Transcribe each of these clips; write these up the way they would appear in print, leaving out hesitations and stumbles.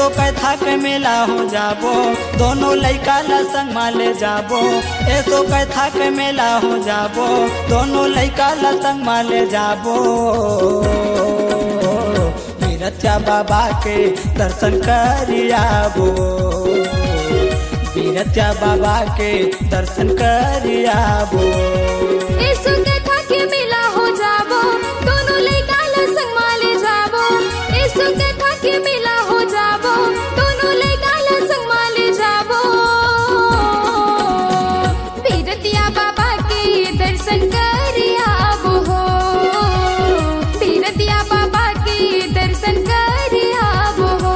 ऐसो कथा के मेला हो जाबो दोनों लइका ला संग माले जाबो ऐसो कथा के मेला हो जाबो दोनों लइका ला संग माले जाबो बीरथिया बाबा के दर्शन करियाबो बीरथिया बाबा के दर्शन करियाबो ऐसो कथा के मेला हो जाबो दोनों लइका ला संग माले जाबो ऐसो कथा के मेला हो जाबो दोनों लइका ला संग माले जाबो बीरथिया बाबा के दर्शन करियाबो हो बीरथिया बाबा के दर्शन करियाबो हो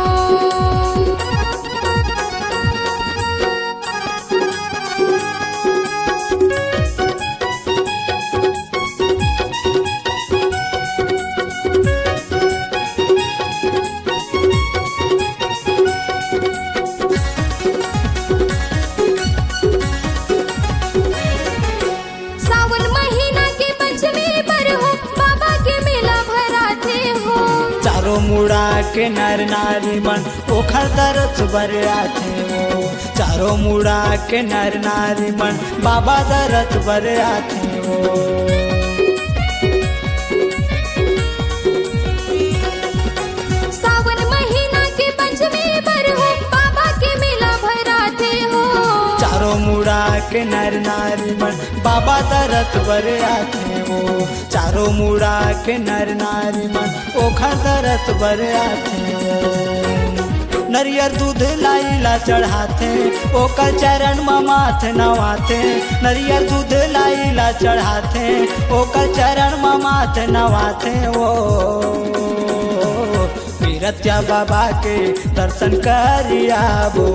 सावन महीना के पंचमी पर हो बाबा के मेला भराते हो चारों मुड़ा के नर नारी मन ओखर दरस बर आथे हो चारों मुड़ा के नर नारी मन बाबा दरस बर आथे हो सावन महीना के पंचमी पर हो बाबा के मेला भराते हो चारों मुड़ा के नर नारी मन बाबा दरस बर आथे हो चारों मुड़ा के नर नारी मन ओखर दरस बर आथे हो नरियर दूध लाइला चढ़ाते ओकर चरण में माथ नवाते नरियर दूध लाइला चढ़ाते ओकर चरण में माथ नवाते ओ बीरथिया बाबा के दर्शन करियाबो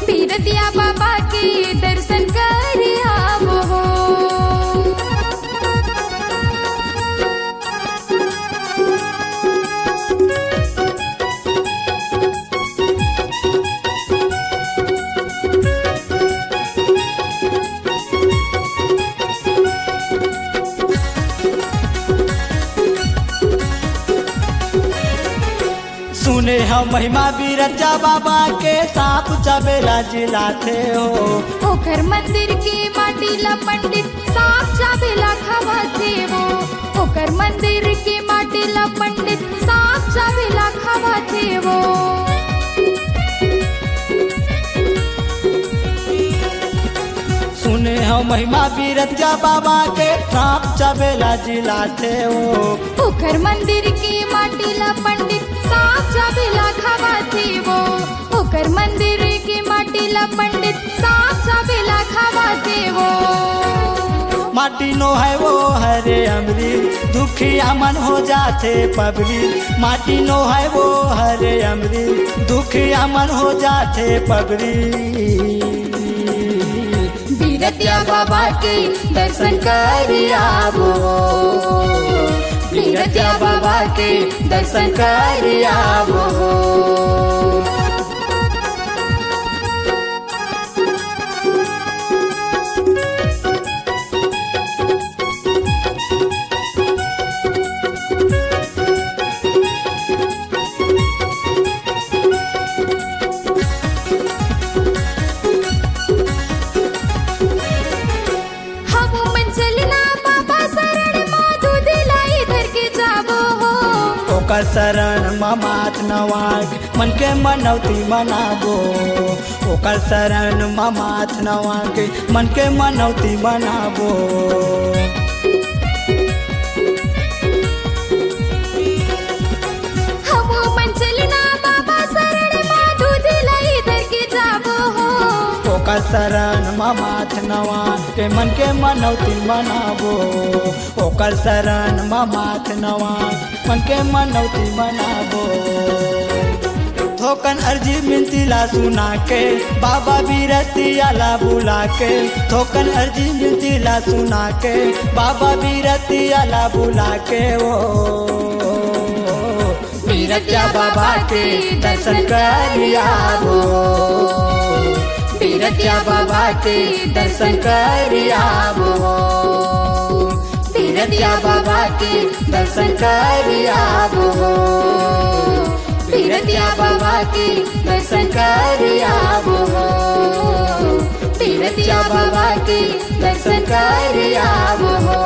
बीरथिया बाबा के दर्शन करियाबो हो सुने हम महिमा बीरथिया बाबा के सांप चबेला जिलाते हो ओकर मंदिर के माटी ला पंडित साफ चाबेला खवाते वो ओकर मंदिर के माटी ला पंडित साफ चाबेला खवाते वो सुने हम महिमा बीरथिया बाबा के सांप चबेला जिलाते हो ओकर मंदिर के माटी ला पंडित साफ चाबेला खवाते वो ओकर मंदिर के माटी ला पंडित साफ चाबेला खवाते वो माटी नो है वो हरे अमृत दुखिया मन हो जाते पबरी माटी नो है वो हरे अमृत दुखिया मन हो जाते पबरी बीरथिया बाबा के दर्शन करियाबो बीरथिया बाबा के दर्शन करियाबो हम मन चलना बाबा शरण माधु दिलाई धर के जाबो हो ओकर शरण मात नवाग मन के मनौती मनाबो ओकर शरण मात नवाग मन के मनौती मनाबो हम मन चलना बाबा शरण माधु दिलाई धर के जाबो हो ओकर शरण मात नवाग के मन के मनौती मनाबो ओकर शरण मात नवाग मन के मनौती मनाबो थोकन अर्जी मिनती ला सुना के बाबा बीरथिया ला बुला के थोकन अर्जी मिनती ला सुना के बाबा बीरथिया ला बुला के ओ बीरथिया बाबा के दर्शन करियाबो बीरथिया बाबा के दर्शन करियाबो बीरथिया बाबा के दर्शन करियाबो पीरतिया बाबा के दर्शन कर आवो हो पीरतिया बाबा के दर्शन कर आवो हो